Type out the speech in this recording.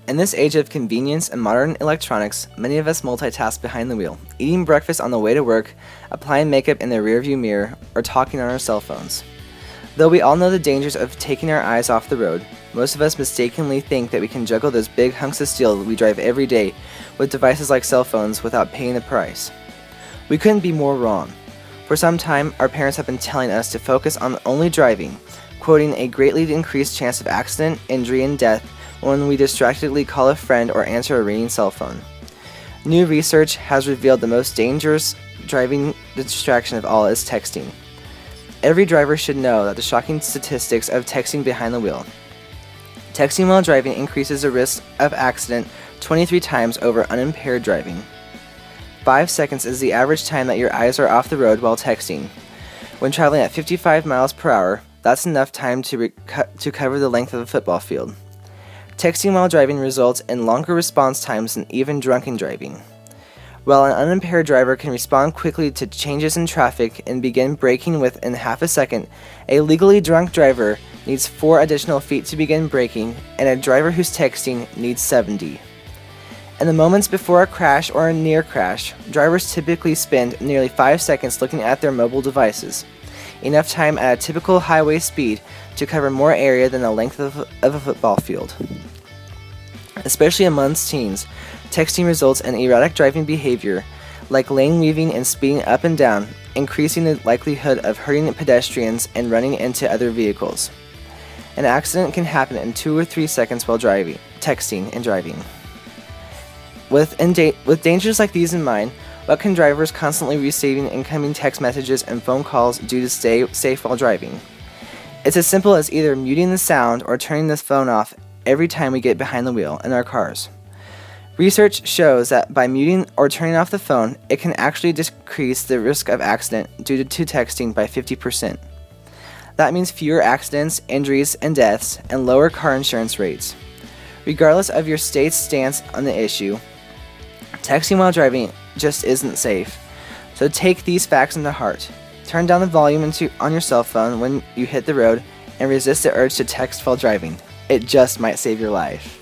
In this age of convenience and modern electronics, many of us multitask behind the wheel, eating breakfast on the way to work, applying makeup in the rearview mirror, or talking on our cell phones. Though we all know the dangers of taking our eyes off the road, most of us mistakenly think that we can juggle those big hunks of steel we drive every day with devices like cell phones without paying the price. We couldn't be more wrong. For some time, our parents have been telling us to focus on only driving, quoting a greatly increased chance of accident, injury, and death when we distractedly call a friend or answer a ringing cell phone. New research has revealed the most dangerous driving distraction of all is texting. Every driver should know that the shocking statistics of texting behind the wheel. Texting while driving increases the risk of accident 23 times over unimpaired driving. 5 seconds is the average time that your eyes are off the road while texting. When traveling at 55 miles per hour, that's enough time to cover the length of a football field. Texting while driving results in longer response times than even drunken driving. While an unimpaired driver can respond quickly to changes in traffic and begin braking within half a second, a legally drunk driver needs 4 additional feet to begin braking, and a driver who's texting needs 70. In the moments before a crash or a near crash, drivers typically spend nearly 5 seconds looking at their mobile devices, enough time at a typical highway speed to cover more area than the length of a football field. Especially amongst teens, texting results in erratic driving behavior, like lane weaving and speeding up and down, increasing the likelihood of hurting pedestrians and running into other vehicles. An accident can happen in 2 or 3 seconds while texting and driving. With dangers like these in mind, what can drivers constantly receiving incoming text messages and phone calls do to stay safe while driving? It's as simple as either muting the sound or turning this phone off every time we get behind the wheel in our cars. Research shows that by muting or turning off the phone, it can actually decrease the risk of accident due to texting by 50%. That means fewer accidents, injuries, and deaths, and lower car insurance rates. Regardless of your state's stance on the issue, texting while driving just isn't safe. So take these facts into heart. Turn down the volume on your cell phone when you hit the road, and resist the urge to text while driving. It just might save your life.